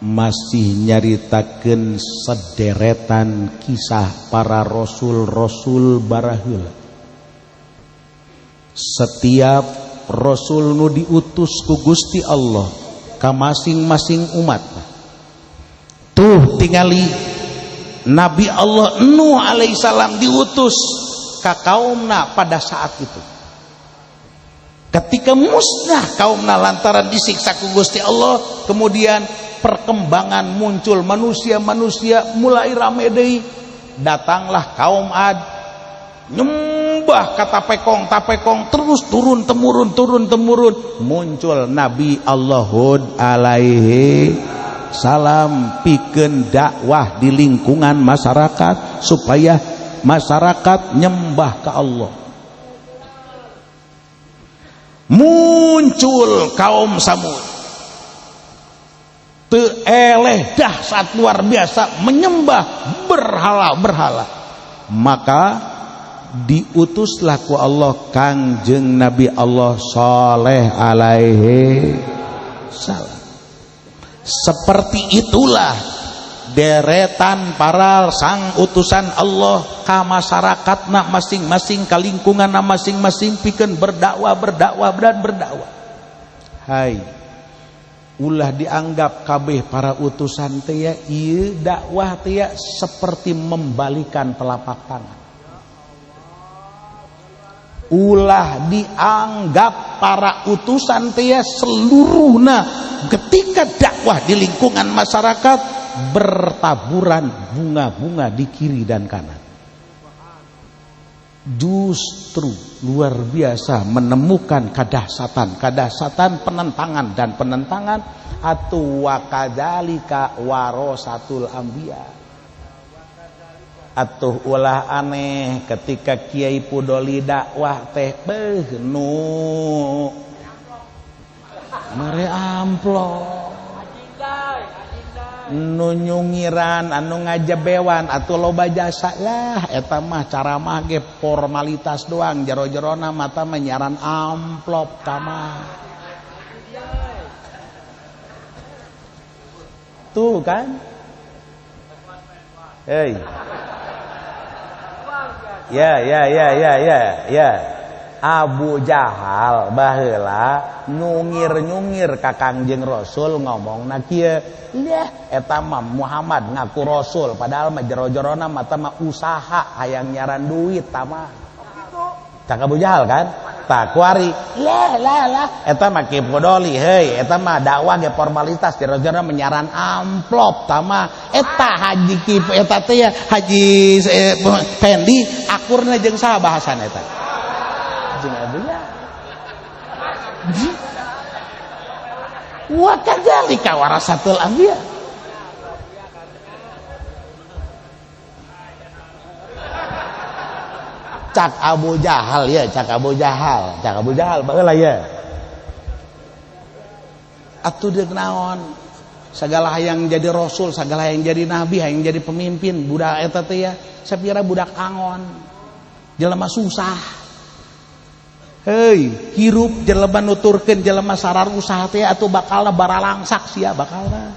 masih nyaritakeun sederetan kisah para rasul-rasul baraheula. Setiap rasul nu diutus ku Gusti Allah ka masing-masing umat. Tuh tingali Nabi Allah Nuh alaihissalam diutus ka kaumna pada saat itu. Ketika musnah kaumna lantaran disiksa ku Gusti Allah, kemudian perkembangan muncul manusia-manusia mulai rame deui. Datanglah kaum Ad, nyembah ka tapekong terus turun temurun muncul Nabi Allah Hud alaihi salam pikeun dakwah di lingkungan masyarakat supaya masyarakat nyembah ka Allah. Muncul kaum Samud, teu eleh dahsyat luar biasa menyembah berhala-berhala. Maka diutuslah ku Allah Kangjeng Nabi Allah Shalih alaihi salam. Seperti itulah deretan para sang utusan Allah ka masyarakatna masing-masing, ka lingkunganna masing-masing pikeun berdakwah dan berdakwah. Hai, ulah dianggap kabeh para utusan teh ya ieu dakwah teh ya seperti membalikan telapak tangan. Ulah dianggap para utusan teh ya seluruhna ketika dakwah di lingkungan masyarakat bertaburan bunga-bunga di kiri dan kanan. Justru luar biasa menemukan kadahsatan penentangan atu wa kadzalika warasatul anbiya. Atuh ulah aneh ketika Kiai Pudoli dakwah teh beuh nu mere amplop nu nyungiran anu ngajebewan atuh loba jasa lah eta mah cara mah ge formalitas doang, jero-jerona mata menyaran amplop kamar. Tuh kan? Hei. Ya. Abu Jahal baheula nyungir ka Kangjeng Rasul ngomongna kieu, "Lah eta mah Muhammad ngaku rasul padahal mah jero-jerona mata mah usaha hayang nyaran duit tah mah." Cak Abu Jahal kan? Tah kuari, "Lah eta mah Ki Pudoli heuy, eta mah dakwah ge formalitas jero-jerona menyaran amplop tah mah." Eta Haji Ki eta teh ya Haji Fendi akurna jeung saha bahasana eta? Jeung Abu Jahal. Wa kadzalika warasatul anbiya. Cak Abu Jahal baheula ya. Atuh deuk naon? Sagala hayang jadi rasul, sagala hayang jadi nabi, hayang jadi pemimpin, budak eta teh ya sapira budak angon. Jelema susah. Hei, hirup jelema nuturkeun jelema sarar usaha teh atuh bakalna baralangsak sia bakalna.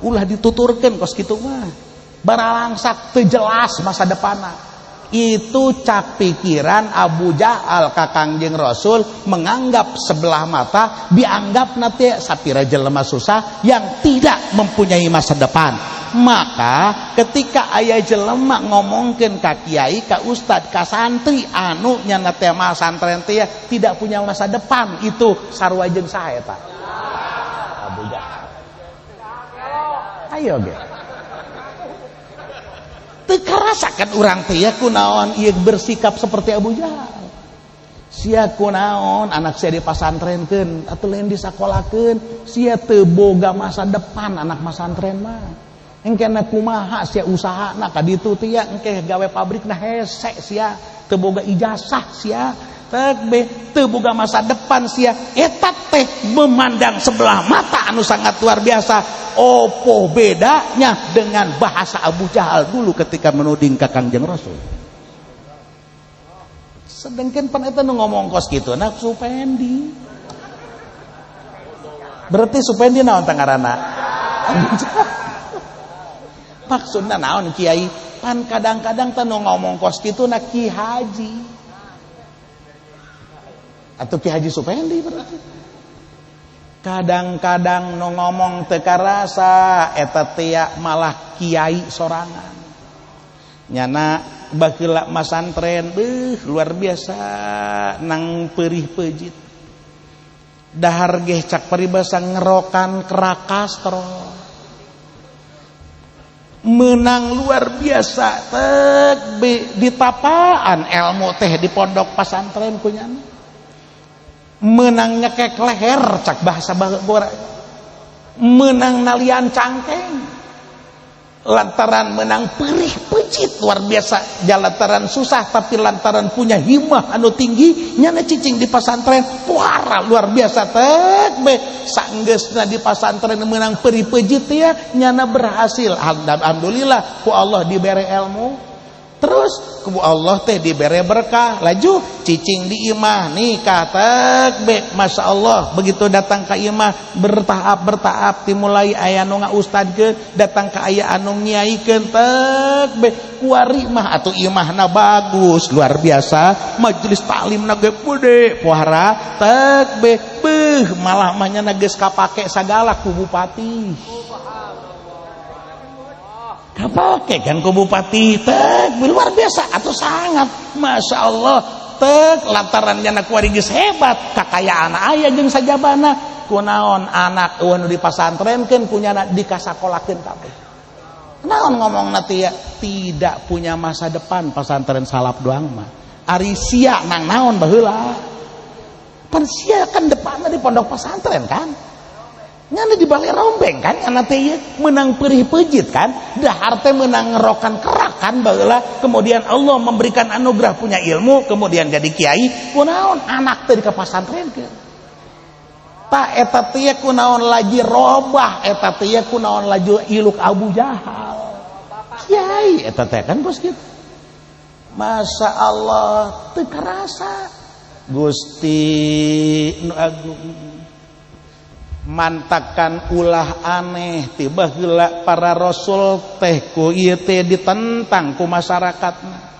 Ulah dituturkeun kos kitu mah. Baralangsak teu jelas masa depanna. Itu cak pikiran Abu Jahal ka Kangjeng Rasul menganggap sebelah mata dianggap nanti sapira jelema susah yang tidak mempunyai masa depan. Maka ketika aya jelema ngomongkeun ka kiai, ka ustad, ka santri anu nyana teh mah santren teh tidak punya masa depan, itu sarua jeung saha eta? Abu Jahal. Ayo ge. Teu karasakeun urang teh ya kunaon ieu bersikap seperti Abu Jahal. Sia kunaon anak sia dipasantrenkeun atuh lain disakolakeun, sia teu boga masa depan anak masantren mah. Engkena kumaha sia usahana ka ditu teh ya engke gawe pabrikna hese sia teu boga ijazah sia teu boga masa depan sia eta teh memandang sebelah mata anu sangat luar biasa. Opo bedanya dengan bahasa Abu Jahal dulu ketika menuding ka Kangjeng Rasul. Sedengkeun pan eta nu ngomong kos kitu na Supendi. Berarti Supendi naon teh ngaranna? Maksudna naon kiai? Pan kadang-kadang teh nu ngomong kos kitu na Ki Haji atau Ki Haji Supendi berarti. Kadang-kadang nu ngomong teu karasa eta teh malah kiai sorangan. Nyana baheula masantren luar biasa nang peurih peujit. Dahar ge cak paribasa ngerokan kerakastro. Menang luar biasa tek di tapaan ilmu teh di pondok pesantren kunyana. Menang nyekek leher cak bahasa Bogor. Menang nalian cangkeng. Lantaran menang perih pejit luar biasa. Lantaran susah tapi lantaran punya himmah anu tinggi nyana cicing di pesantren puara luar biasa tek be sanggeusna di pesantren menang perih pejit ya nyana berhasil. Alhamdulillah ku Allah dibere ilmu. Terus ku Allah teh dibere berkah. Laju cicing di imah nikah tek be masya Allah. Begitu datang ke imah bertahap dimulai aya nu ngaustadkeun datang ke aya anu nyaikeun tek be kuari mah atuh imahna bagus luar biasa majelis taklimna ge gede pohara tek be malah mah nya geus kapake sagala ku bupati. Kapake kan ku bupati tek luar biasa atau sangat masya Allah tek lantaran nyana kuari geus hebat kakayaan aya jeung sajabana kunaon anak eueuh nu dipasantrenkeun kunyana dikasakolakeun kabeh. Naon ngomongna teh tidak punya masa depan pesantren salap doang mah. Ari sia nang naon baheula. Pan sia kan depanna di pondok pesantren kan. Nyana di balai rombeng kan nyana teh menang perih pejit kan. Dahar teh menang ngerokan kerak kan baheula. Kemudian Allah memberikan anugerah punya ilmu kemudian jadi kiai. Kunaon anak teh di pesantrenkeun. Ta eta teh kunaon laji robah eta teh kunaon laju iluk Abu Jahal. Kiai eta teh kan bos kitu. Masya Allah teu karasa Gusti nu agung mantakan ulah aneh tiba heula para rasul teh ku ieu teh ditentang ku masyarakatna.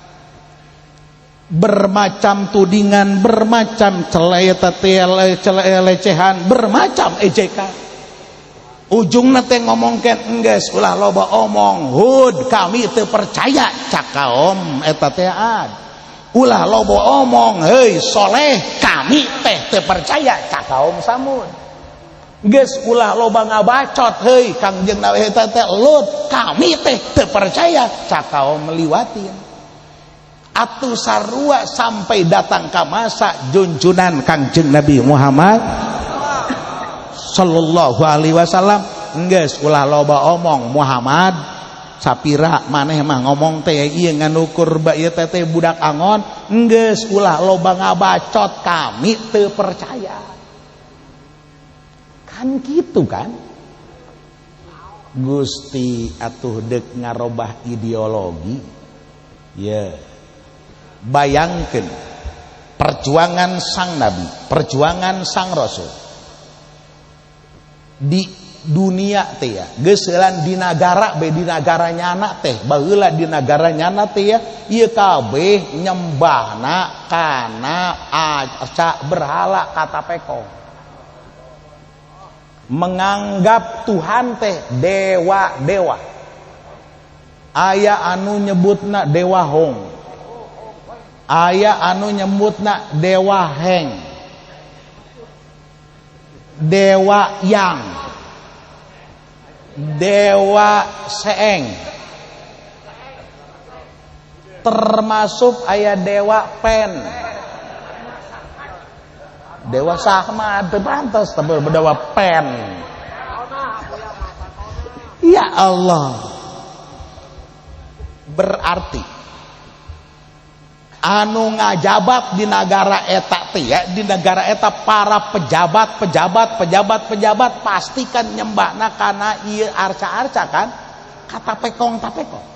Bermacam tudingan, bermacam celecehan, bermacam ejekan. Ujungna teh ngomongkeun enggeus ulah loba omong Hud kami teu percaya cak kaom eta teh ad. Ulah loba omong heuy Soleh kami teh teu percaya cak kaum Samud. Geus ulah loba ngabacot heuy Kangjeng Nabi eta teh Lut kami teh teu percaya cak kaum Liwatin. Atuh sarua sampai datang ka masa junjunan Kangjeng Nabi Muhammad sallallahu alaihi wasallam geus ulah loba omong Muhammad sapira maneh mah ngomong teh ieu nganukur ba ieu teh budak angon geus ulah loba ngabacot kami teu percaya kan gitu kan. Gusti atuh deuk ngarobah ideologi ya. Bayangkeun perjuangan sang nabi, perjuangan sang rasul di dunia teh ya geus heulan di nagara be di nagara nyana teh baheula di nagara nyana teh ya ieu kabeh nyembahna kana aca berhala kata peko. Menganggap Tuhan teh dewa-dewa. Aya anu nyebutna dewa Hong. Aya anu nyebutna dewa Heng. Dewa Yang, Dewa Seeng, termasuk ayah Dewa Pen, Dewa Sahmad, pantas tapi Dewa Pen. Ya Allah, berarti anu ngajabat di negara eta teh ya di negara eta para pejabat pastikan nyembahna kana ieu arca-arca kan kata pekong tapekong.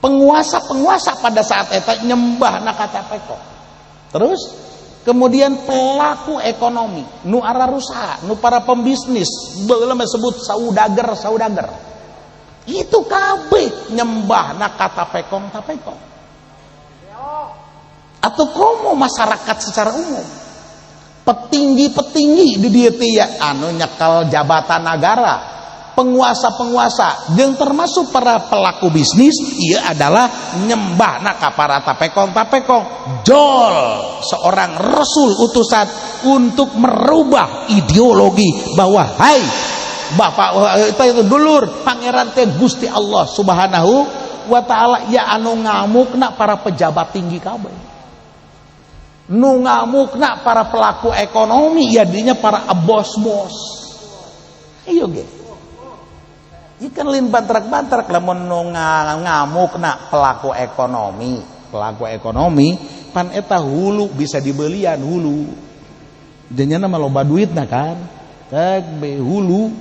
Penguasa pada saat eta nyembahna kata pekong. Terus Kemudian pelaku ekonomi, nu ararusaha, nu para pembisnis, baheula disebut saudager. Itu kabeh nyembah na kata tapekong. Atau komo masyarakat secara umum. Petinggi di dieu teh ya anu nyekel jabatan negara. Penguasa yang termasuk para pelaku bisnis, ia adalah nyembah ka para tapekong. Jol seorang rasul utusan untuk merubah ideologi bahwa hai bapak itu dulur pangeran teh Gusti Allah Subhanahu wa taala ya anu ngamukna para pejabat tinggi kabeh. Nu ngamukna para pelaku ekonomi jadinya para bos-bos. Ayo ge. Ikan lin bantrak lamun nu ngamukna pelaku ekonomi pan eta hulu bisa dibelian hulu. Jadinya mah loba duitna kan. Tag be hulu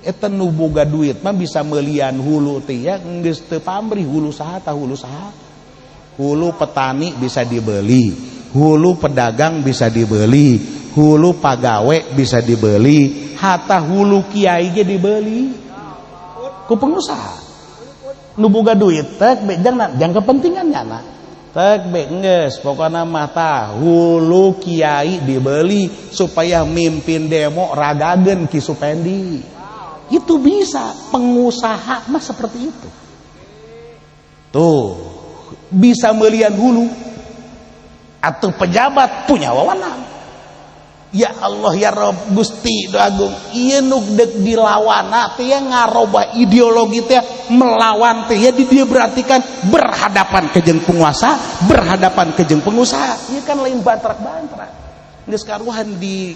eta nu boga duit mah bisa mealian hulu teh ya geus teu pamrih hulu saha. Hulu petani bisa dibeli, hulu pedagang bisa dibeli, hulu pagawe bisa dibeli, hatta hulu kiai ge dibeli. Ku pengusaha nu boga duit tek be jang kepentingannya na tek be geus pokona mah tah hulu kiai dibeli supaya mimpin demo ragageun Ki Supendi. Itu bisa pengusaha mah seperti itu tuh bisa mealian hulu atau pejabat punya wewenang. Ya Allah ya Rabb Gusti do Agung ieu nu deuk dilawana teh ngarobah ideologi teh melawan teh ya dia berarti kan berhadapan ke jeung penguasa, berhadapan ke jeung pengusaha. Ieu kan lain bantrak-bantrak. Geus karuhan di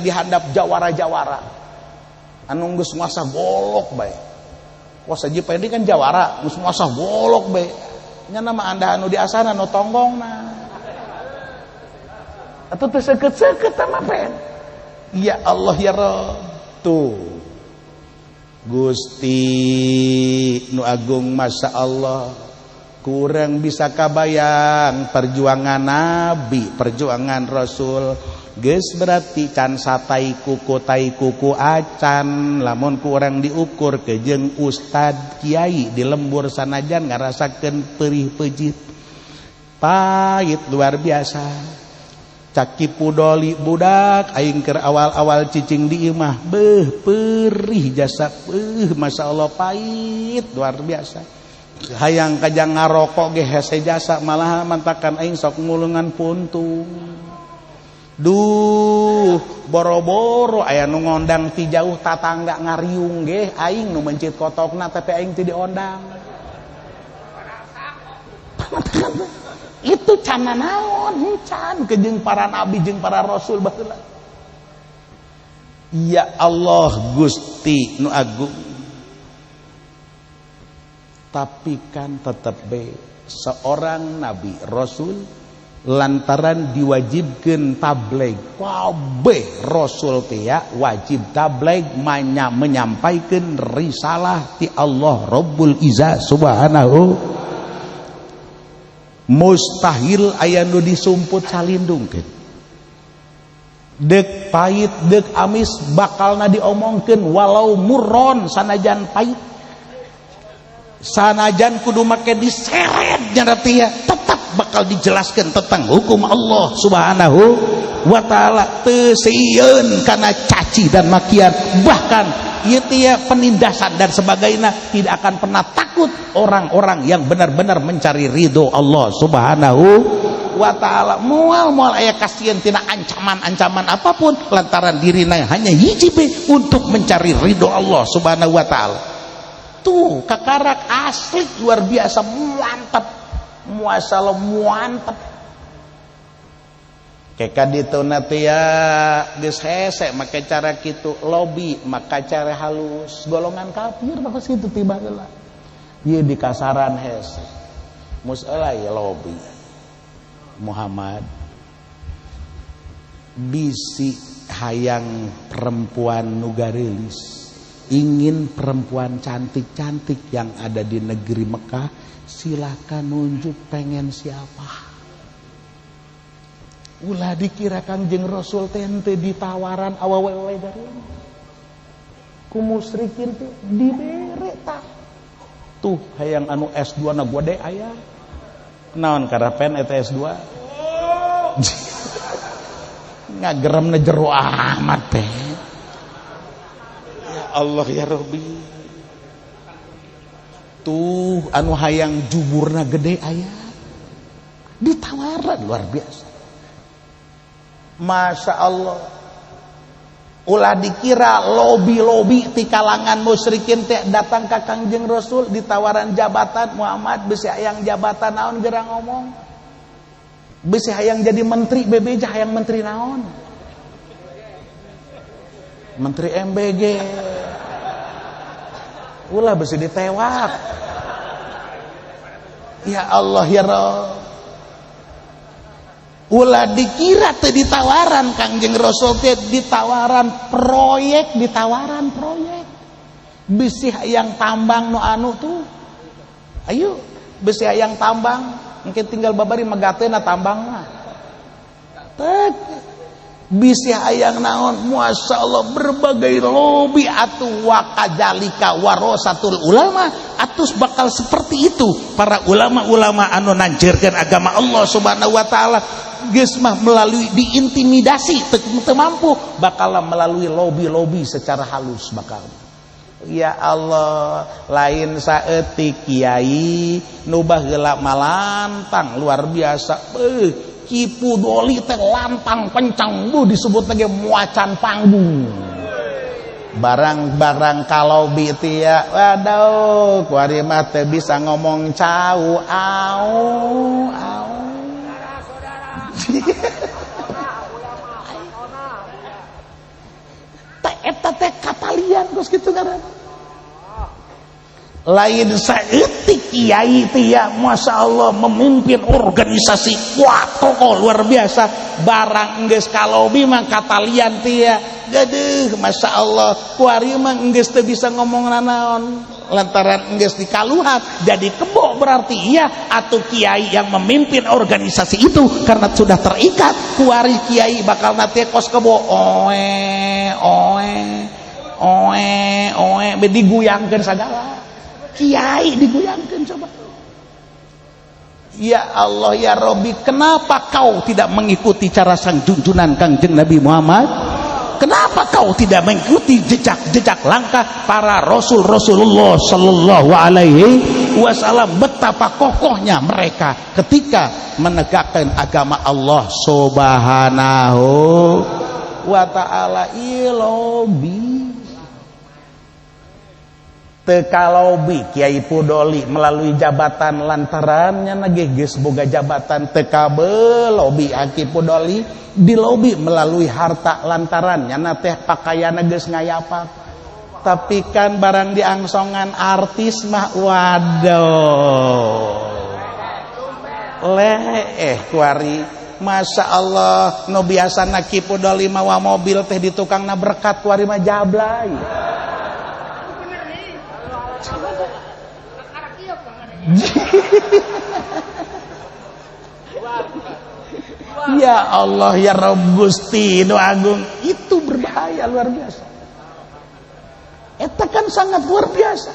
dihandap jawara-jawara. Anu geus nguasa golok bae. Kuasa JPD kan jawara, geus nguasa golok bae. Nya nama anda anu di asana nu tonggongna. Atau terseket-seket sama pen. Ya Allah ya Rabb. Tuh Gusti nu agung masya Allah. Kurang bisa kabayang perjuangan Nabi, perjuangan Rasul. Geus berarti can satai kuku acan. Lamun kurang diukur ke jeung ustad kiai di lembur sanajan ngarasakeun perih pejit. Pahit luar biasa. Caki pudoli budak aing keur awal-awal cicing di imah beuh perih jasa masya Allah pahit luar biasa. Hayang kajang ngarokok ge hese jasa malah mantakan aing sok ngulungan puntung. Duh boro-boro aya nu ngondang ti jauh tatangga ngariung ge aing nu mencit kotokna tapi aing teu diondang. Itu can naon can ke jeung para nabi jeung para rasul baheula. Ya Allah Gusti nu agung. Tapi kan tetep be seorang nabi rasul lantaran diwajibkeun tabligh kabeh rasul teh ya wajib tabligh menyampaikan risalah ti Allah Rabbul Izzah Subhanahu. Mustahil aya nu disumput salindungkeun. Deuk pait, deuk amis bakalna diomongkeun walau murron sanajan pait. Sanajan kudu make diseret nya teh tetap bakal dijelaskeun tentang hukum Allah Subhanahu wa taala teu sieun kana caci dan makian bahkan ieu teh penindasan dan sebagainya tidak akan pernah takut orang-orang yang benar-benar mencari ridho Allah Subhanahu wa taala. Moal aya kasieun tina ancaman-ancaman apapun lantaran dirina hanya hiji untuk mencari ridho Allah Subhanahu wa taala. Tuh kakarak asli luar biasa mantap. Muasalah mantap. Keka dituna teh ya geus hese make cara kitu lobi maka cara halus golongan kafir maka situ tiba heula. Ieu di kasaran hese. Musala ya lobi. Muhammad bisi hayang perempuan nu garelis. Ingin perempuan cantik-cantik yang ada di negeri Mekah, silakan nunjuk pengen siapa. ulah dikira Kangjeng Rasul tente ditawaran awewe dari ku musyrikin teh dibere tah tuh hayang anu S2 na gua deh aya naon karapen eta S2 ngagerem na jero amat teh ya Allah ya Rabbi tuh anu hayang juburna gede aya ditawaran luar biasa. Masya Allah ulah dikira lobi-lobi ti kalangan musyrikin teh datang ke Kangjeng Rasul ditawaran jabatan Muhammad bisi hayang jabatan naon gerang ngomong bisi hayang jadi menteri bebeja hayang menteri naon menteri MBG ulah bisi ditewak ya Allah ya Rabb ulah dikira teh ditawaran Kangjeng Rasul teh ditawaran proyek bisi hayang tambang nu anu tuh ayo bisi hayang tambang mungkin tinggal babari megatena tambang mah tek bisi hayang naon Masya Allah berbagai lobi atuh wakajalika warasatul ulama atus bakal seperti itu para ulama-ulama anu nanjeurkeun agama Allah Subhanahu wa taala geus mah melalui diintimidasi teu mampu bakal melalui lobi-lobi secara halus bakal ya Allah lain saeutik kiai nu baheula malantang luar biasa Kipu Doli teh lantang pencang bu disebut lagi muacan panggung barang-barang kalau biti ya waduh kuari mah teu bisa ngomong cau au teh eta teh kapalian geus kitu ngaran lain saeutik kiai teh ya Masya Allah memimpin organisasi kuat kokoh luar biasa barang geus kalobi mah katalian teh ya gaduh Masya Allah kuari mah geus teu bisa ngomong naon lantaran geus dikaluhan jadi kebo berarti iya atuh kiai yang memimpin organisasi itu karena sudah terikat kuari kiai bakal nate kos kebo oe diguyangkeun sagala kiai diguyangkeun coba ya Allah ya Rabbi kenapa kau tidak mengikuti cara sang junjunan Kangjeng Nabi Muhammad kenapa kau tidak mengikuti jejak-jejak langkah para Rasulullah sallallahu alaihi wasallam betapa kokohnya mereka ketika menegakkan agama Allah Subhanahu wa taala ilobi tekalobi Kiai Pudoli melalui jabatan lantarannya nage geus boga jabatan tekabelobi Aki Pudoli dilobi melalui harta lantarannya teh pakaiana geus ngayapak tapi kan barang diangsongan artis mah waduh kuari Masya Allah no biasa Ki Pudoli mawa mobil teh di tukang berkat kuari mah jablay ya Allah ya Rabb Gusti nu agung itu berbahaya luar biasa eta kan sangat luar biasa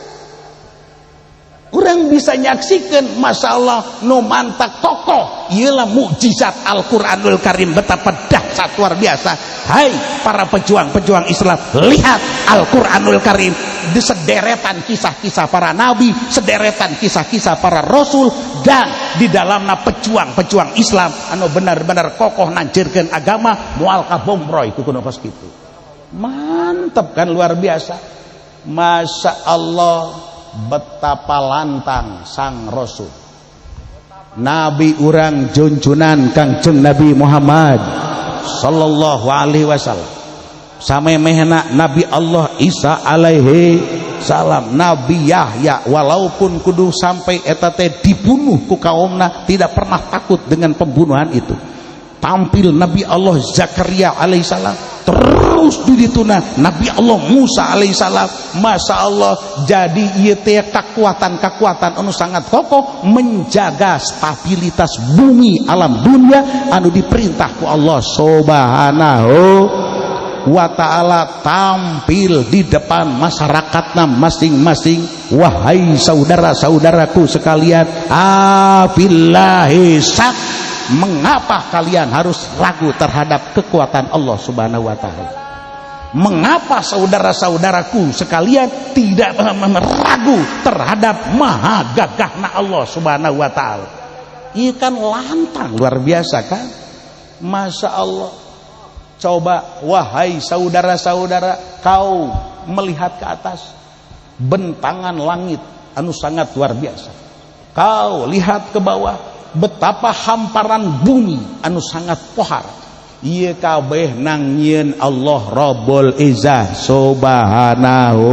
urang bisa nyaksikan Masya Allah nu mantak tokoh ialah mukjizat Al-Quranul Karim betapa dahsyat luar biasa hai para pejuang-pejuang Islam lihat Al-Quranul Karim di sederetan kisah-kisah para nabi sederetan kisah-kisah para rasul dan di dalamnya pejuang-pejuang Islam anu benar-benar kokoh nanjeurkeun agama moal kabomroy kudu kos kitu mantap kan luar biasa Masya Allah betapa lantang sang Rasul Nabi urang junjunan Kangjeng Nabi Muhammad sallallahu alaihi wasallam samemehna Nabi Allah Isa alaihi salam Nabi Yahya walaupun kudu sampai eta teh dibunuh ku kaumna tidak pernah takut dengan pembunuhan itu tampil Nabi Allah Zakaria alaihissalam, terus didituna Nabi Allah Musa alaihissalam. Masya Allah, jadi ieu teh kekuatan anu sangat kokoh menjaga stabilitas bumi alam dunia anu diperintah ku Allah subhanahu wa ta'ala, tampil di depan masyarakatna masing-masing. Wahai saudara-saudaraku sekalian, abillahi syak, mengapa kalian harus ragu terhadap kekuatan Allah subhanahu wa ta'ala? Mengapa saudara-saudaraku sekalian tidak ragu terhadap maha gagahna Allah subhanahu wa ta'ala? Ini kan lantang luar biasa kan? Masya Allah. Coba wahai saudara-saudara, kau melihat ke atas bentangan langit anu sangat luar biasa. Kau lihat ke bawah betapa hamparan bumi anu sangat pohar. Ieu kabeh nang nyieun Allah Rabbul Izzah subhanahu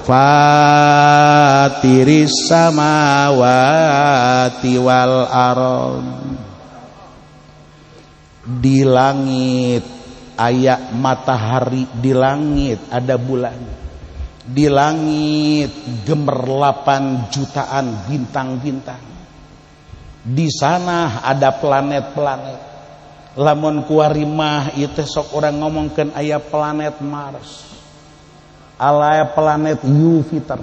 fatiris samawati wal ardh. Di langit aya matahari, di langit ada bulan, di langit gemerlapan jutaan bintang-bintang. Di sana ada planet-planet. Lamun kuari mah ieu teh sok urang ngomongkeun aya planet Mars, aya planet Jupiter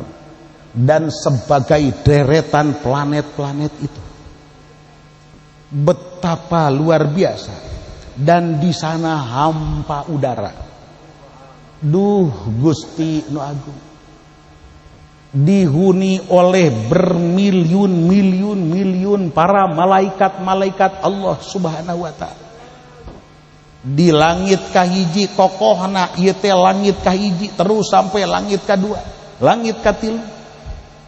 dan sebagai deretan planet-planet itu. Betapa luar biasa. Dan di sana hampa udara. Duh Gusti nu agung. Dihuni oleh bermiliun-miliun para malaikat-malaikat Allah subhanahu wa ta'ala. Di langit kahiji kokohna ieu teh langit kahiji terus sampai langit kadua, langit katilu.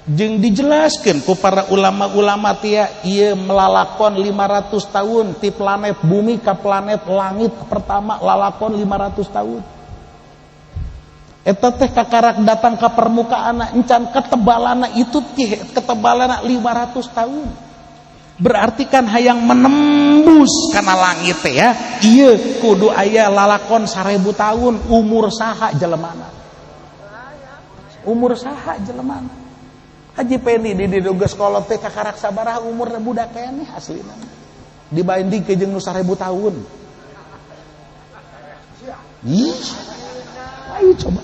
Jeung dijelaskeun ku para ulama-ulama tia ieu melalakon 500 tahun ti planet bumi ka planet langit pertama, lalakon 500 tahun. Eta teh kakarak datang ka permukaanna encan ketebalanna itu teh ketebalanna 500 tahun. Berarti kan hayang menembus kana langit teh ya. Ieu kudu aya lalakon 1000 tahun. Umur saha jelemana? Umur saha jelemana? Haji Peni di diduga sekolah teh kakarak sabaraha umur budak keneh aslina. Dibanding ke jeung nu 1000 tahun. Ih. Ayo coba.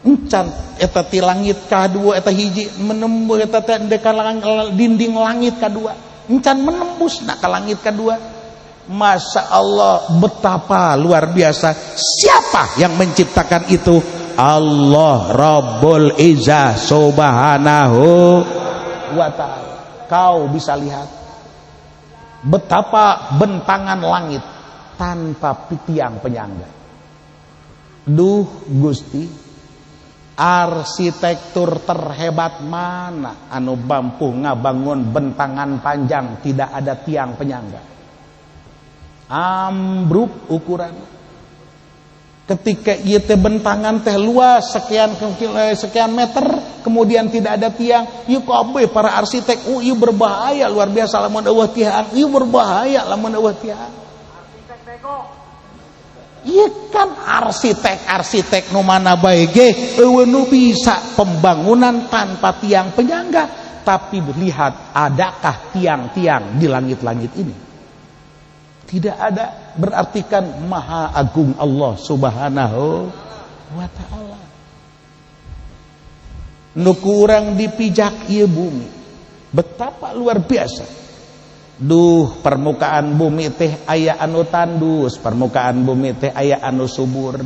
Encan eta ti langit kadua eta hiji menembus eta teh dinding langit kadua. Encan menembus ka langit kadua. Masya Allah, betapa luar biasa. Siapa yang menciptakan itu? Allah Rabbul Izzah subhanahu wa ta'ala. Kau bisa lihat betapa bentangan langit tanpa tiang penyangga. Duh Gusti, arsitektur terhebat mana anu mampu ngabangun bentangan panjang tidak ada tiang penyangga? Ambruk ukuran. Ketika ieu teh bentangan teh luas sekian meter, kemudian tidak ada tiang, ieu kabeh para arsitek, ieu berbahaya luar biasa lamun eueuh tiang, ieu berbahaya lamun eueuh tiang. Arsitek bego. Ieu kan arsitek nu mana bae ge eueuh nu bisa pembangunan tanpa tiang penyangga, tapi lihat adakah tiang-tiang di langit-langit ini? Tidak ada, berarti kan maha agung Allah subhanahu wa ta'ala. Nuku urang dipijak ieu bumi, betapa luar biasa. Duh, permukaan bumi teh aya anu tandus, permukaan bumi teh aya anu subur,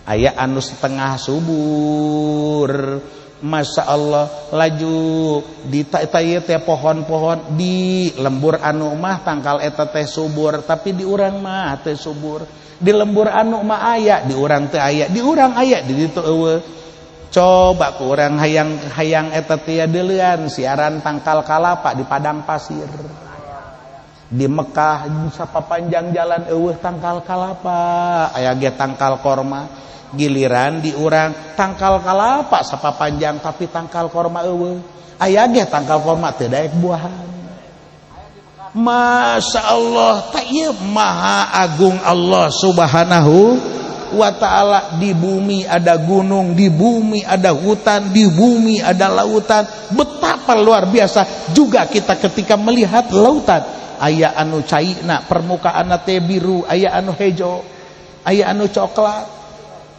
aya anu setengah subur. Masya Allah, laju di teh pohon-pohon di lembur anu mah tangkal eta teh subur, tapi di urang mah teh subur. Di lembur anu mah aya, di urang teh aya, di urang aya di ditu eueuh. Coba ku urang hayang eta teh deuleuan siaran tangkal kalapa di padang pasir. Di Mekah sapapanjang jalan eueuh tangkal kalapa, aya ge tangkal korma. Giliran di urang tangkal kalapa sapapanjang tapi tangkal korma eueuh. Aya ge tangkal korma teu daek buahan. Masya Allah, tak iya maha agung Allah subhanahu wa ta'ala. Di bumi ada gunung, di bumi ada hutan, di bumi ada lautan. Betapa luar biasa juga kita ketika melihat lautan. Aya anu cairna permukaan teh biru, aya anu hejo, aya anu coklat.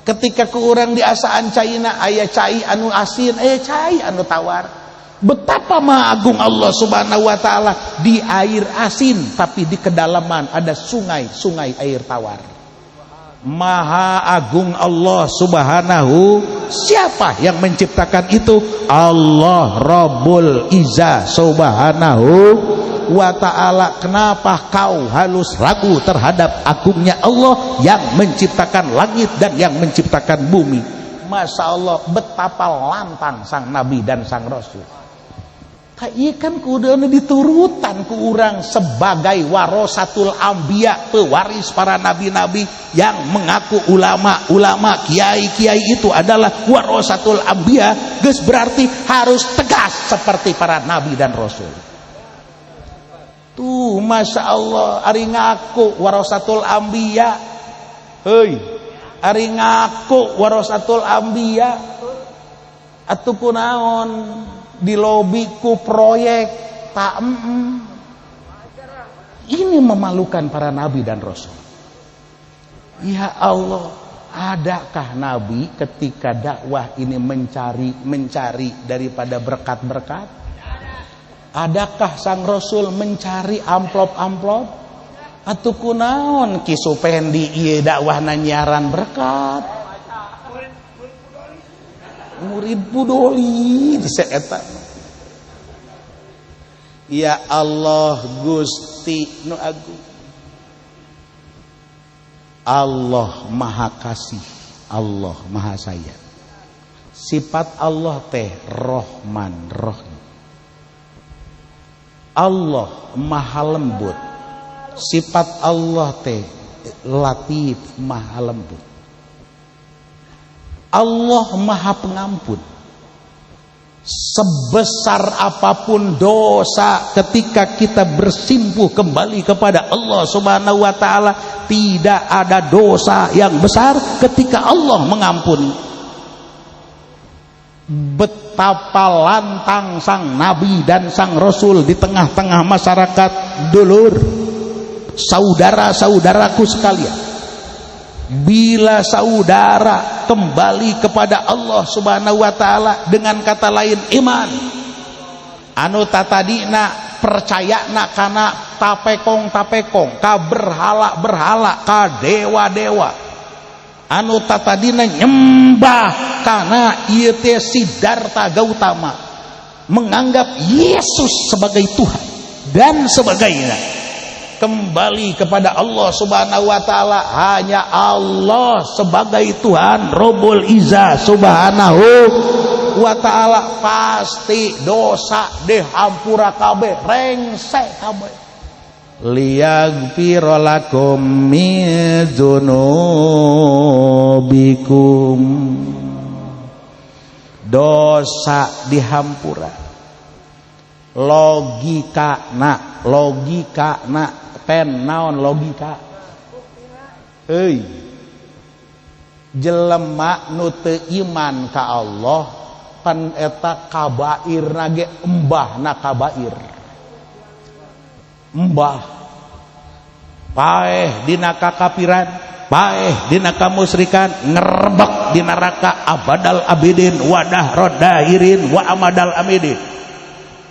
Ketika ke urang di asaan cairna aya cai anu asin, aya cai anu tawar. Betapa maha agung Allah subhanahu wa ta'ala. Di air asin tapi di kedalaman ada sungai air tawar. Maha agung Allah subhanahu. Siapa yang menciptakan itu? Allah Rabbul Izzah subhanahu wa ta'ala. Kenapa kau halus ragu terhadap agungnya Allah yang menciptakan langit dan yang menciptakan bumi? Masya Allah, betapa lantang sang Nabi dan sang Rasul. Ikan kudana diturutan ku urang sebagai warasatul anbiya, pewaris para nabi-nabi yang mengaku ulama-ulama, kiai-kiai itu adalah warasatul anbiya. Geus berarti harus tegas seperti para nabi dan rasul. Tuh Masya Allah, ari ngaku warasatul anbiya, heuy, ari ngaku warasatul anbiya atuh kunaon? Di lobi ku proyek tak ini memalukan para nabi dan rasul. Ya Allah, adakah nabi ketika dakwah ini mencari daripada berkat-berkat? Adakah sang rasul mencari amplop-amplop? Atuh kunaon ki supendi ieu dakwahna nyiaran berkat? Murid budoli diseeta. Ya Allah Gusti nu agung. Allah maha kasih, Allah maha sayang. Sifat Allah teh Rahman Rahim. Allah maha lembut. Sifat Allah teh Latif, maha lembut. Allah maha pengampun. Sebesar apapun dosa, ketika kita bersimpuh kembali kepada Allah subhanahu wa ta'ala, tidak ada dosa yang besar ketika Allah mengampuni. Betapa lantang sang Nabi dan sang Rasul di tengah-tengah masyarakat. Dulur, saudara-saudaraku sekalian, bila saudara kembali kepada Allah subhanahu wa ta'ala dengan kata lain iman, anu tatadina percayana kana tapekong-tapekong, ka berhala-berhala, ka dewa-dewa, anu tatadina nyembah kana ieu teh Siddhartha Gautama, menganggap Yesus sebagai Tuhan dan sebagainya. Kembali kepada Allah subhanahu wa ta'ala, hanya Allah sebagai Tuhan Rabbul Izzah subhanahu wa ta'ala. Pasti dosa dihampura kabeh, rengse kabeh. Liyaghfira lakum min dzunubikum, dosa dihampura. Logika pen naon logika, jelema nu teu iman ka Allah pan eta kabairna ge embahna kabair. Embah paeh dina kakafiran, paeh dina kamusyrikan, ngerebek di neraka abadal abidin wadah rodahirin wa amadal amidin.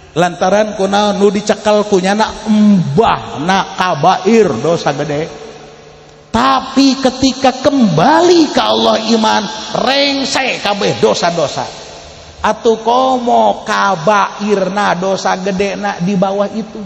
Lantaran kunaon nu dicekal kunyana embahna kabair, dosa gede. Tapi ketika kembali ke Allah iman, rengse kabeh dosa-dosa. Atuh komo kabairna dosa gedena di bawah itu.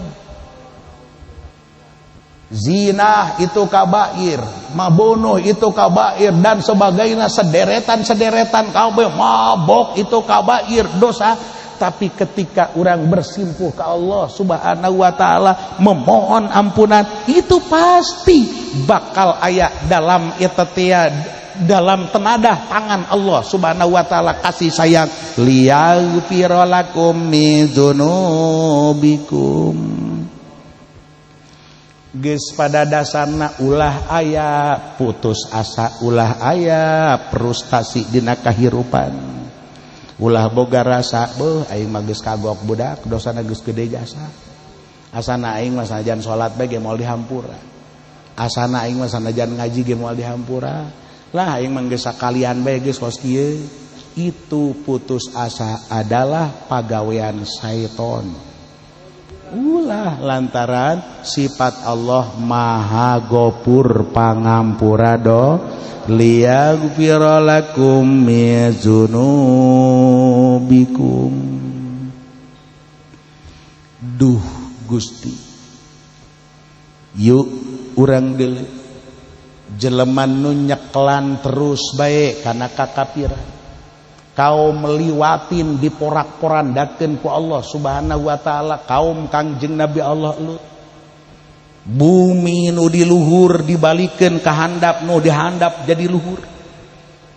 Zina itu kabair, mabunuh itu kabair, dan sebagainya, sederetan kabeh, mabok itu kabair, dosa. Tapi ketika orang bersimpuh ke Allah subhanahu wa ta'ala, memohon ampunan, itu pasti bakal aya dalam etatia, dalam tenadah tangan Allah subhanahu wa ta'ala kasih sayang. Liyaghfira lakum min dzunubikum. geus pada dasarna ulah aya putus asa, ulah aya frustasi dina kahirupan, ulah boga rasa beuh aing mah geus kagok budak dosana geus gede jasa, asana aing mah sanajan salat bae ge moal dihampura, asana aing mah sanajan ngaji ge moal dihampura, lah aing mah geus sakalian bae geus kos kieu. Itu putus asa adalah pagawean syaiton. Ulah lantaran sifat Allah Maha Gopur pangampura do liyaghfira lakum min dzunubikum. Duh Gusti, yuk urang deuleu jelema nu nyeklan terus bae kana kakafiran, kaum meliwatin diporak-porandakeun ku Allah Subhanahu wa taala, kaum Kangjeng Nabi Allah Lut. Bumi nu di luhur dibalikeun ka handap, nu dihandap jadi luhur.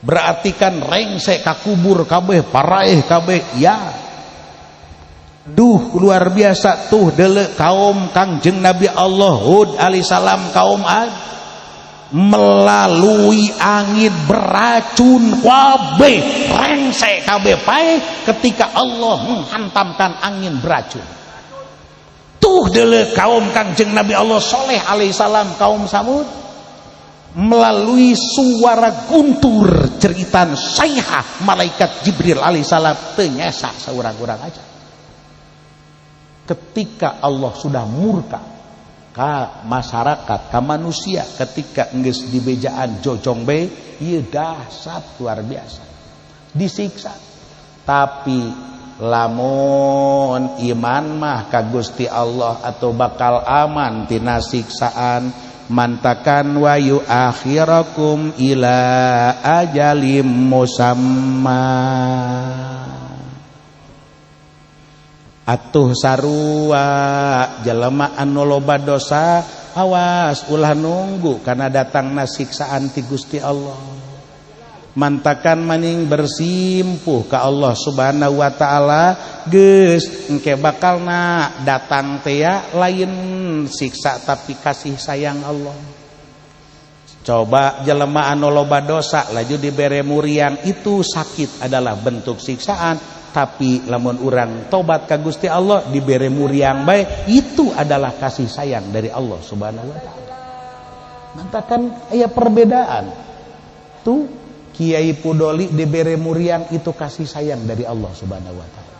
Berarti kan rengsek ka kubur kabeh, paraeh kabeh ya. Duh luar biasa tuh deuleu kaum Kangjeng Nabi Allah Hud alaihissalam, kaum Ad melalui angin beracun kabeh, rengsek kabeh pae ketika Allah menghantamkan angin beracun. Tuh deuleu kaum Kangjeng Nabi Allah Soleh alaihissalam, kaum Samud, melalui suara guntur ceritan sayha malaikat Jibril alaihissalam teu nyesa saurang-urang aja. Ketika Allah sudah murka ka masyarakat, ka manusia, ketika geus dibejaan jojong bae, ieu dahsyat luar biasa. Disiksa. Tapi lamun iman mah ka Gusti Allah atau bakal aman tina siksaan. Mantakan wa yuakhirakum ila ajalim musamma. Atuh sarua jelema anu loba dosa, awas ulah nunggu karena datangna siksaan ti Gusti Allah. Mantakan maning bersimpuh ka Allah Subhanahu wa taala, geus engke bakalna datang teh lain siksa tapi kasih sayang Allah. Coba jelema anu loba dosa laju dibere muriang, itu sakit adalah bentuk siksaan. Tapi lamun urang tobat ka Gusti Allah dibere muriang bae, itu adalah kasih sayang dari Allah Subhanahu wa taala. Mantakan aya perbedaan. Tuh Kiai Pudoli dibere muriang itu kasih sayang dari Allah Subhanahu wa taala.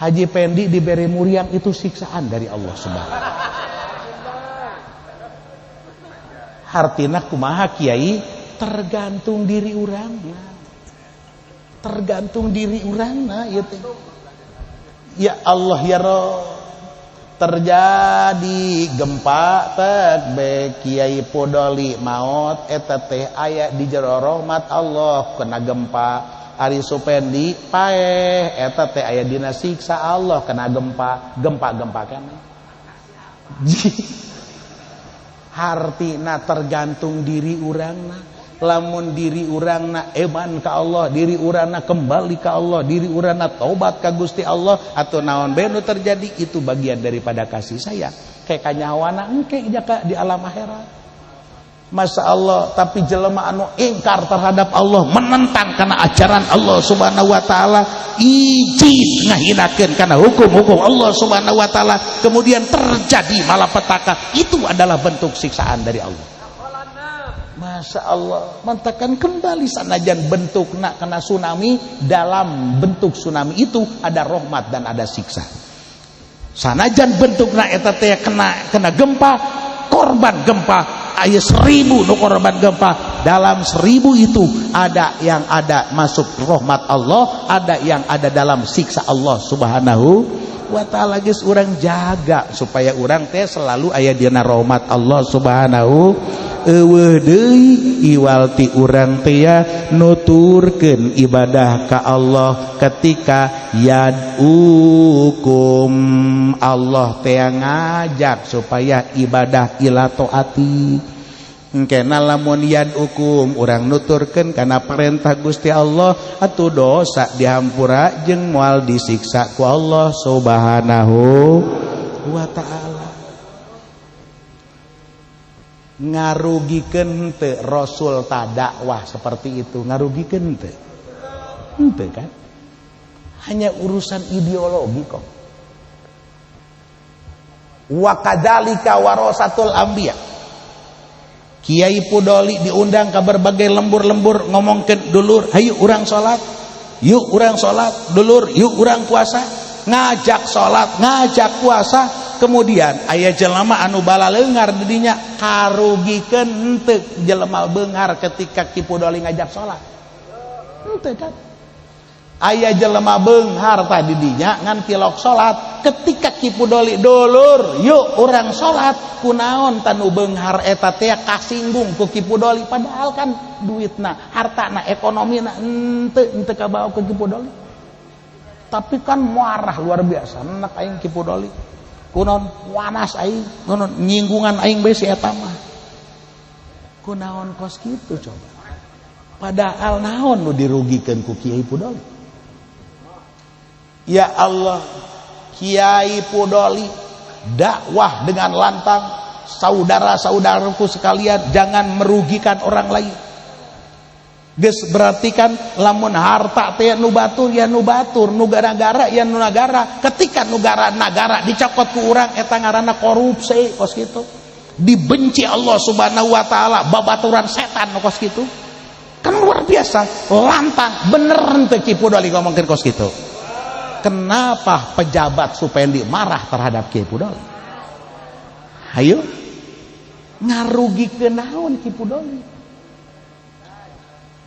Haji Pendi dibere muriang itu siksaan dari Allah Subhanahu wa taala. Hartina kumaha Kiai? Tergantung diri urangna. Tergantung diri urangna ieu teh. Ya Allah ya Rabb, terjadi gempa teh be Kiai Podoli maot eta teh aya di jero rahmat Allah kena gempa. Ari Supendi paeh eta teh aya dina siksa Allah kena gempa kana. Hartina tergantung diri urangna. Lamun diri urangna eman ka Allah, diri urangna kembali ka Allah, diri urangna tobat ka Gusti Allah, atau naon bae nu terjadi, itu bagian daripada kasih sayang. Kayak kanyawana engke jaka di alam akhirat. Masya Allah, tapi jelema anu ingkar terhadap Allah, menentang karena ajaran Allah Subhanahu wa taala, ijid ngahinakeun kana hukum-hukum Allah Subhanahu wa taala, kemudian terjadi malapetaka, itu adalah bentuk siksaan dari Allah. Masya Allah, mantakan kembali sanajan bentukna kena tsunami, dalam bentuk tsunami itu ada rahmat dan ada siksa. Sanajan bentukna eta teh kena gempa, korban gempa aya 1000 nu korban gempa, dalam 1000 itu ada yang ada masuk rahmat Allah, ada yang ada dalam siksa Allah Subhanahu wa taala. Geus urang jaga supaya urang teh selalu aya dina rahmat Allah Subhanahu. Eueuh deui iwal ti urang teh nuturkeun ibadah ka Allah ketika yad'ukum, Allah teh ngajak supaya ibadah ila taati. Engkena lamun yad'ukum urang nuturkeun kana perintah Gusti Allah, atuh dosa dihampura jeung moal disiksa ku Allah Subhanahu wa taala. Ngarugikeun teu Rasul ta dakwah seperti itu, ngarugikeun teu? Henteu kan? Hanya urusan ideologi kok. Wa kadzalika warasatul anbiya. Kiai Pudoli diundang ke berbagai lembur-lembur ngomongkeun dulur, hayu urang salat. Yuk urang salat, dulur, yuk urang puasa. Ngajak salat, ngajak puasa. Kemudian aya jelema anu bala leungar di dinya karugikeun henteu jelema beunghar ketika Ki Pudoli ngajak salat. Henteu kan? Aya jelema beunghar tadi dinya ngan kilok salat ketika Ki Pudoli dulur yuk urang salat kunaon tanu beunghar eta teh kasinggung ku Ki Pudoli padahal kan duitna hartana ekonomina henteu kabawa ku Ki Pudoli tapi kan marah luar biasa anak aing Ki Pudoli kunaon wanas aing kunaon nyinggungan aing bae si eta mah kunaon kos kitu coba padahal naon nu dirugikeun ku Kiai Pudoli. Ya Allah, Kiai Pudoli dakwah dengan lantang, saudara-saudaraku sekalian jangan merugikan orang lain. Geus berarti kan lamun harta teh nu batur ya nu batur, nu gara-gara ya nu nagara. Ketika nu nagara dicokot ku urang eta ngaranna korupsi kos kitu. Dibenci Allah Subhanahu wa taala, babaturan setan kos kitu. Kan luar biasa, lantang bener teu Ki Pudoli ngomongkeun kos kitu. Kenapa pejabat Supendi marah terhadap Kiai Pudoli? Hayo ngarugikeun naon Ki Pudoli?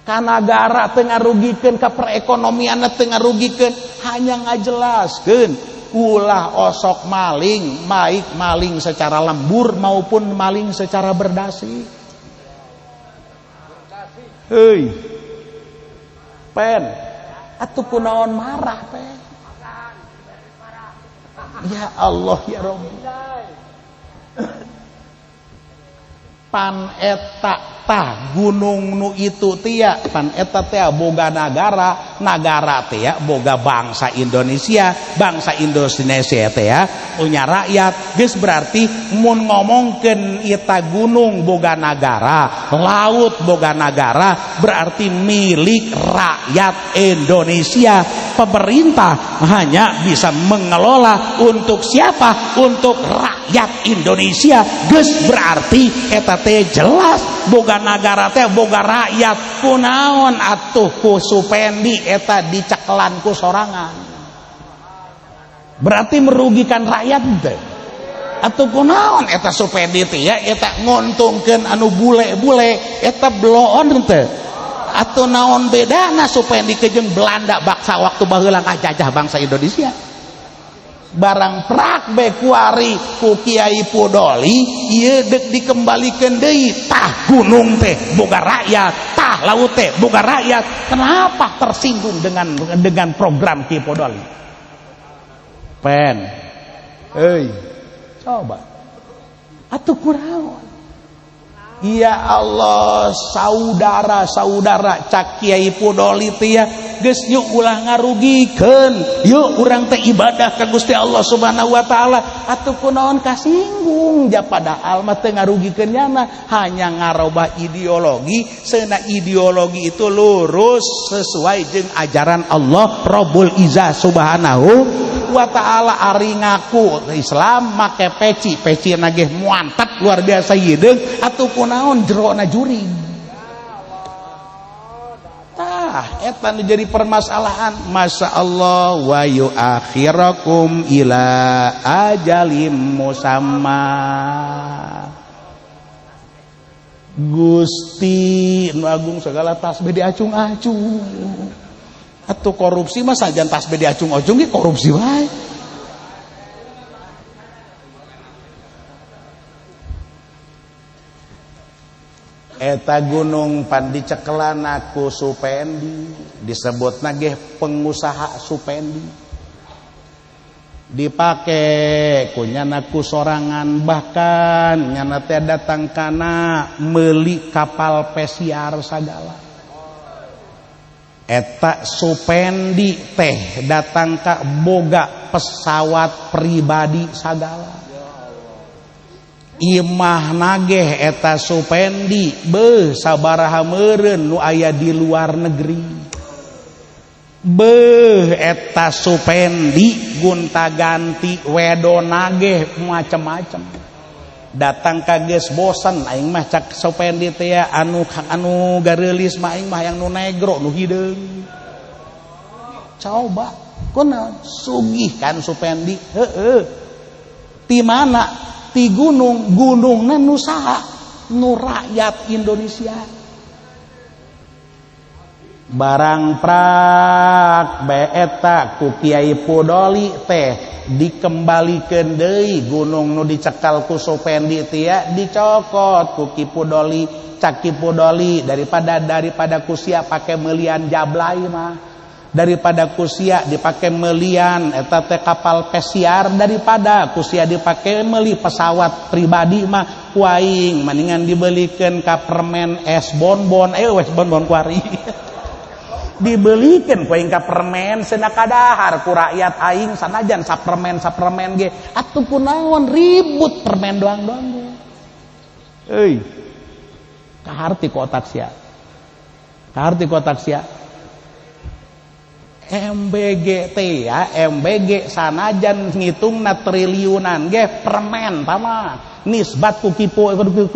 Ka nagara teu ngarugikeun, ka perekonomianna teu ngarugikeun, hanya ngajelaskeun ulah osok maling, baik maling secara lembur maupun maling secara berdasi. Heuy. Pen, atuh kunaon marah pen? Ya Allah ya Rabbi. Pan eta tah gunung nu itu tia pan eta teh boga nagara teh boga bangsa Indonesia teh punya rakyat geus berarti mun ngomongkeun eta gunung boga nagara laut boga nagara berarti milik rakyat Indonesia. Pemerintah hanya bisa mengelola untuk siapa? Untuk rakyat Indonesia. Geus berarti eta teh jelas boga nagara teh boga rakyat. Kunaon atuh ku Supendi eta dicekelan ku sorangan? Berarti merugikan rakyat teh. Atuh kunaon eta Supendi teh ya eta ngontongkeun anu bule-bule eta bloon teh. Atau naon bedana Supendi jeung Belanda baksa waktu baheula ngajajah bangsa Indonesia. Barang prak be kuari ku Kiai Pudoli ieu deuk dikembalikeun deui tah gunung teh boga rakyat, tah laut teh boga rakyat. Kenapa tersinggung dengan program Kiai Pudoli? Pen. Euy. Coba. Atuh kunaon? Ya Allah, saudara-saudara cak Kiai Pudoli teh ya geus yuk ulah ngarugikeun, yuk urang teh ibadah ka Gusti Allah Subhanahu wa taala. Atuh kunaon kasinggung ja padahal mah teu ngarugikeun nyana, hanya ngarobah ideologi, seuna ideologi itu lurus sesuai jeung ajaran Allah Rabbul Izzah Subhanahu wa taala. Ari ngaku Islam make peci nageh muantap luar biasa hideung atuh kunaon jerona juring. Tah eta nu jadi permasalahan. Masya Allah wa yuakhirakum ila ajalim musamma. Gusti nu agung segala tasbih diacung-acung. Atuh korupsi mah sajan tasbih diacung-acung ge korupsi wae. Eta gunung pan dicekelan ku Supendi, disebutna ge pengusaha Supendi. Dipake ku nyana ku sorangan, bahkan nyana teh datang kana meuli kapal pesiar sagala. Eta Supendi teh datang ka boga pesawat pribadi sagala. imah nageh eta Supendi beuh sabaraha meureun nu aya di luar negeri. Beuh eta Supendi gonta-ganti wedon nageh macem-macem. Datang kages bosan aing mah cak Supendi teh ya anu gareulis mah aing mah yang nu negro nu hideung. Coba kunaon sugih kan Supendi. Heueuh. Di mana? Di gunungna nu saha? Nu rakyat Indonesia. Barang prak beeta ku Kiai Pudoli teh dikembalikeun deui gunung nu dicekal ku Supendi teh ya dicokot ku Ki Pudoli, Cak Ki Pudoli daripada kusia pake meulian jablay mah. Daripada kusia dipake melian eta teh kapal pesiar, daripada kusia dipake meuli pesawat pribadi mah kuaing mendingan dibelikeun ka permen es bonbon es bonbon kuari dibelikeun kuaing ka permen cenah kadahar ku rakyat aing sanajan sapermen ge atuh kunaon ribut permen doang euy kaharti kotak sia MBG teh ya MBG sanajan ngitungna triliunan ge permen tama nisbat ku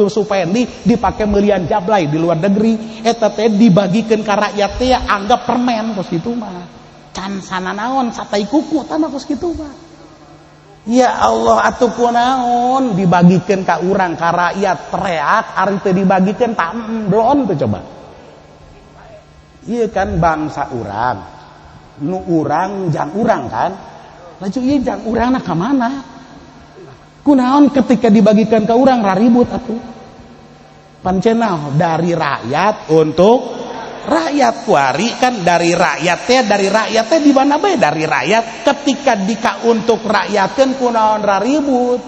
Supendi dipake meulian jablay di luar negeri eta teh dibagikeun ka rakyat teh ya anggap permen kos kitu mah can sananaon satai kuku tama kos kitu mah ya Allah atuh kunaon dibagikeun ka urang ka rakyat tereak ari teu dibagikeun tamdon teh coba ieu kan bangsa urang nu urang jang urang kan laju ieu jang urangna ka mana kunaon ketika dibagikan ke urang raribut atuh pancena dari rakyat untuk rakyat kuari kan dari rakyat teh di mana bae dari rakyat ketika dika untuk rakyatkeun kunaon raribut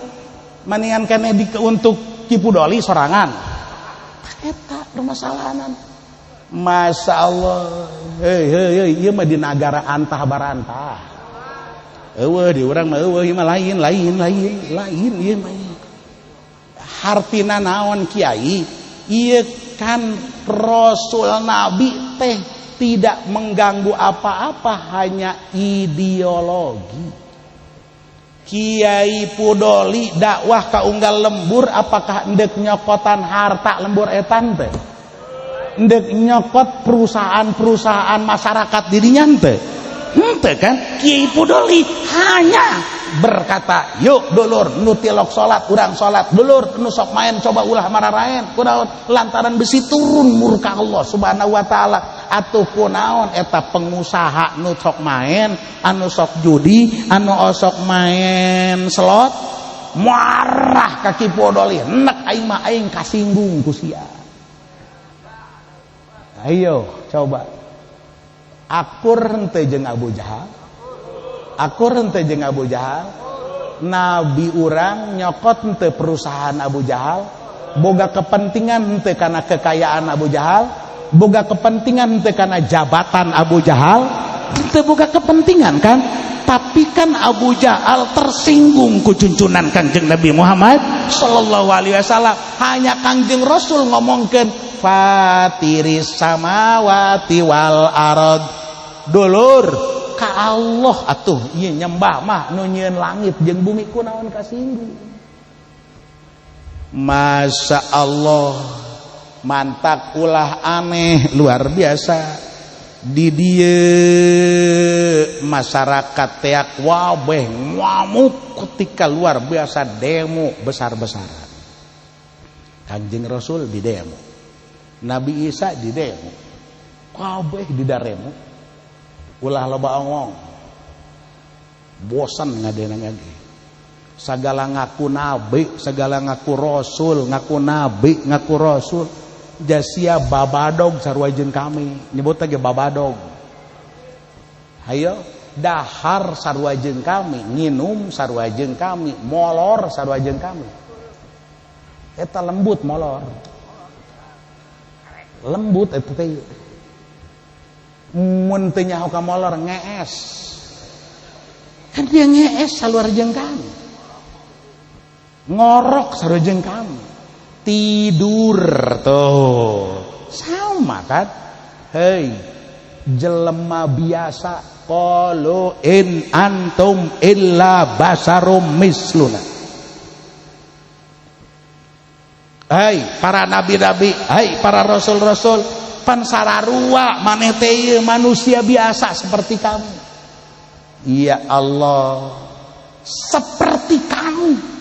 mendingan keneh untuk Ki Pudoli sorangan eta permasalahan. Masya Allah, hei, ieu mah di negara antah barantah. Eueuh di urang mah eueuh ieu mah lain ieu mah. Hartina naon Kiai? Ieu kan Rasul Nabi teh tidak mengganggu apa-apa, hanya ideologi. Kiai Pudoli dakwah ka unggal lembur apakah endek nyokotan harta lembur etan teh? Ndek nyokot perusahaan masyarakat dirinya ente kan Kiai Pudoli hanya berkata yuk dulur nu tilok salat urang salat dulur nu sok main coba ulah mararaen kunaon lantaran besi turun murka Allah Subhanahu wa taala atuh kunaon eta pengusaha nu sok main anu sok judi anu sok main slot marah ka Ki Pudoli nek aing mah aing kasinggung ku sia. Ayo coba akur henteu jeung Abu Jahal Nabi urang nyokot henteu perusahaan Abu Jahal boga kepentingan henteu kana kekayaan Abu Jahal boga kepentingan henteu kana jabatan Abu Jahal henteu boga kepentingan kan tapi kan Abu Jahal tersinggung ku cuncunan Kangjeng Nabi Muhammad sallallahu alaihi wasallam hanya Kangjeng Rasul ngomongkeun fatiris samawati wal arad dulur ka Allah atuh ieu nyembah mah nu nyieun langit jeung bumi kunaon kasinggung. Masya Allah mantak ulah aneh luar biasa di dieu masyarakat teak wabeh ngamuk ketika luar biasa demo besar-besaran. Kanjeng Rasul di demo Nabi Isa di demo kabeh di daremo ulah loba omong bosan ngadena ngage sagala ngaku nabi sagala ngaku rasul ngaku nabi ngaku rasul jasia babadog sarua jeung kami nyebut ge babadog hayo dahar sarua jeung kami nginum sarua jeung kami molor sarua jeung kami eta lembut molor lembut itu teh mun teu nyaho ka molor ngees kan dia ngees saluar jeung kami ngorok sarojeng kami tidur tuh sama kan. Hei jelema biasa, qalu in antum illa basarum misluna. Hei para nabi-nabi, hei para rasul-rasul, pan sararua maneh teh manusia biasa seperti kamu. Ya Allah, seperti kamu.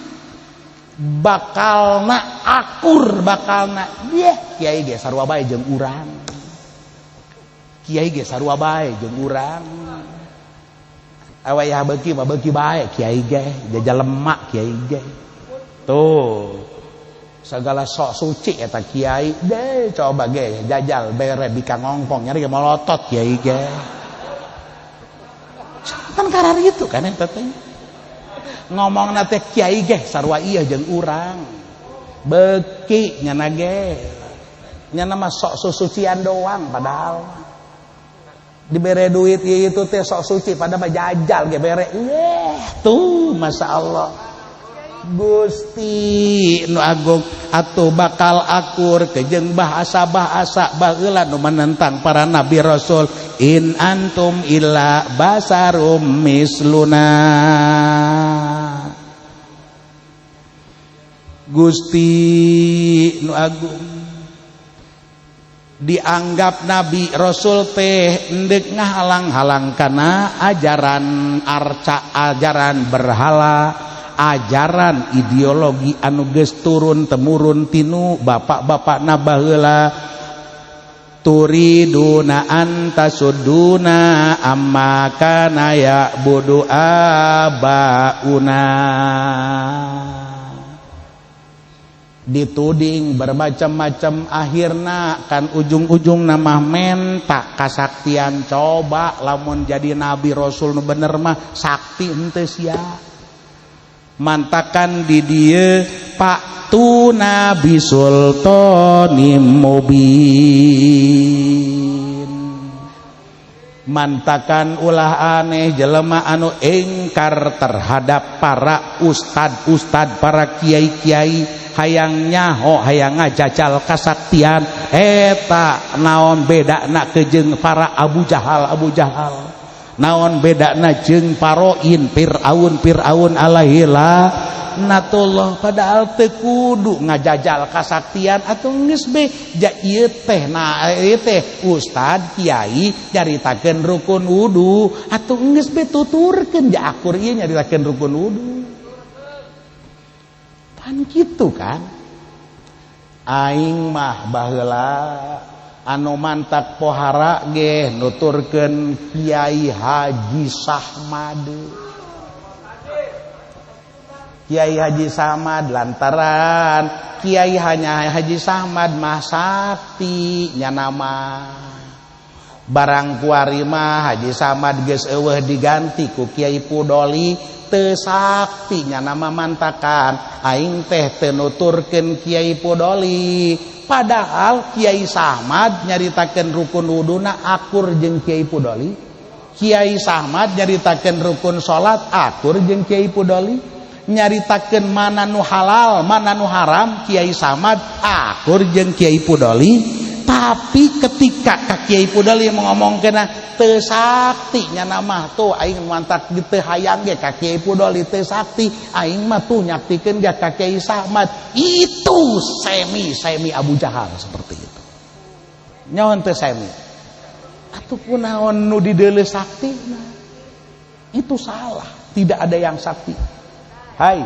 Bakalna akur, bakalna kiai ge sarua bae jeung urang. Kiai ge sarua bae jeung urang. Awayah beuki mah beuki bae kiai ge, jajal lemak kiai ge. Tuh. Segala sok suci eta kiai deh coba ge jajal bere bika ngongpong nyari ge molotot kiai ge. Kan karar gitu kan eta teh. Ngomongna teh kiai ge sarua ieu jeung urang. Beuki nyana ge. Nyana mah sok susucian doang padahal. Dibere duit itu teh sok suci pada mah jajal ge bere. Tuh masyaallah. Gusti nu agung atuh bakal akur kejeng bahasa-bahasa baheula nu menentang para nabi rasul. In antum illa basarum misluna. Gusti nu agung dianggap nabi rasul teh endek ngahalang-halang kana ajaran arca, ajaran berhala, ajaran ideologi anu geus turun temurun tinu bapak-bapak na baheula. Turiduna antasuduna amma kana ya'budu abauna. Dituding bermacam-macam, akhirna kan ujung-ujung nama mentak kasaktian. Coba lamun jadi nabi rasul nu bener mah sakti henteu sia. Mantakan di dieu Pak tu nabi sultanim mubin. Mantakan ulah aneh jelema anu engkar terhadap para ustad-ustad, para kiai-kiai, hayang nyaho, hayang ngajajal kasaktian. Eta naon bedana kejeung para Abu Jahal, Abu Jahal. Naon bedana jeung paroin Fir'aun alaihila natullah. Padahal teu kudu ngajajal kasaktian atuh geus be ja ieu teh na ieu teh ustad kiai nyaritakeun rukun wudu atuh geus be tuturkeun ja akur ieu nyaritakeun rukun wudu. Pan kitu kan. Aing mah baheula anu mantak pohara ge nuturkeun Kiai Haji Sahmad. Kiai Haji Sahmad lantaran Kiai hanya Haji Sahmad mah sakti nya nama. Barang kuari mah Haji Sahmad geus eueuh diganti ku Kiai Pudoli teu sakti nya nama mantakan. Aing teh teu nuturkeun Kiai Pudoli. Padahal Kiai Sahmad nyaritakeun rukun wuduna akur jeung Kiai Pudoli. Kiai Sahmad nyaritakeun rukun salat akur jeung Kiai Pudoli. Nyaritakeun mana nu halal, mana nu haram, Kiai Sahmad akur jeung Kiai Pudoli. Tapi ketika ka Kiai Pudoli ngomongkeun teu sakti nya nama tuh aing mantak teu hayang ge ka Kiai Pudoli teu sakti, aing mah tuh nyaktikeun ge ka Kiai Sahmad. Itu semi Abu Jahal seperti itu. Nyaon teu semi. Atuh kunaon nu dideuleu sakti nah. Itu salah, tidak ada yang sakti. Hai,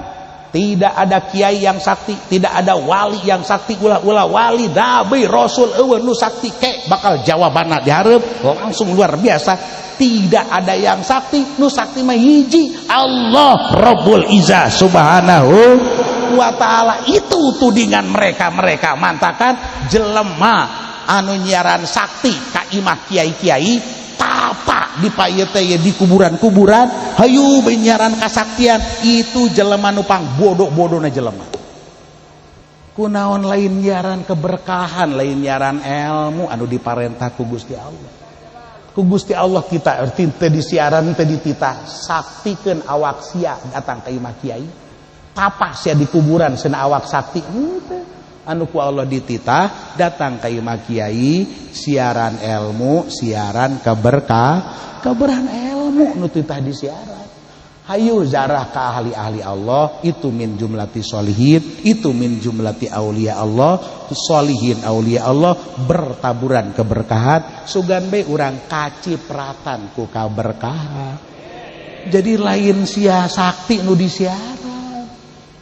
tidak ada kiai yang sakti, tidak ada wali yang sakti. Ulah wali, nabi, rasul eueuh nu sakti ke bakal jawabanna dihareup langsung luar biasa. Tidak ada yang sakti, nu sakti mah hiji, Allah Rabbul Izzah Subhanahu wa taala. Itu tudingan mereka mantakan jelema anu nyiaran sakti ka imah kiai-kiai tapa di payeu teh di kuburan-kuburan hayu benyaran kasaktian. Itu jelema nu pang bodoh-bodohna jelema. Kunaon lain nyiaran keberkahan, lain nyiaran ilmu anu diparentah ku Gusti Allah. Ku Gusti Allah kita teu disiaran teu dititah saktikeun awak sia datang ka imah kiai. papas ya di kuburan sena awak sakti anu ku Allah dititah datang ka imah kiai siaran ilmu siaran keberkahan ilmu nu titah disiaran hayu zarah ka ahli-ahli Allah itu min jumlati sholihin itu min jumlati aulia Allah sholihin aulia Allah bertaburan keberkahan sugan be urang kacipratan ku kaberkahan jadi lain sia sakti nu disiaran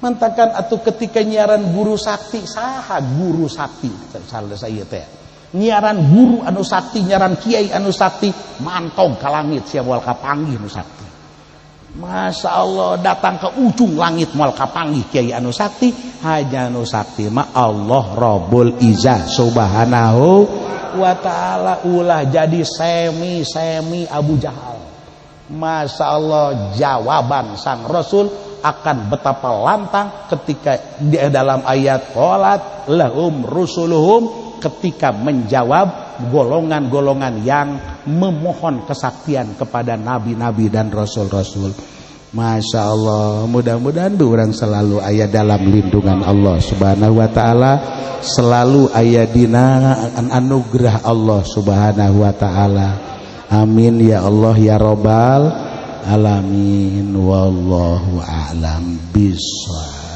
mantakan atau ketika nyiaran guru sakti saha guru sakti salah saya teh nyiaran guru anu sakti nyiaran kiai anu sakti mantog ka langit sia moal kapanggih nu sakti Masya Allah datang ke ujung langit moal kapanggih kiai anu sakti haja anu sakti ma Allah Rabbul Izzah subhanahu wa ta'ala ulah jadi semi Abu Jahal Masya Allah jawaban sang Rasul akan betapa lantang ketika di dalam ayat qalat lahum rusuluhum ketika menjawab golongan-golongan yang memohon kesaktian kepada nabi-nabi dan rasul-rasul. Masya Allah, mudah-mudahan orang selalu aya dalam lindungan Allah subhanahu wa ta'ala, selalu aya dina anugerah Allah subhanahu wa ta'ala. Amin ya Allah ya Rabbal alamin wallahu a'lam bishawab.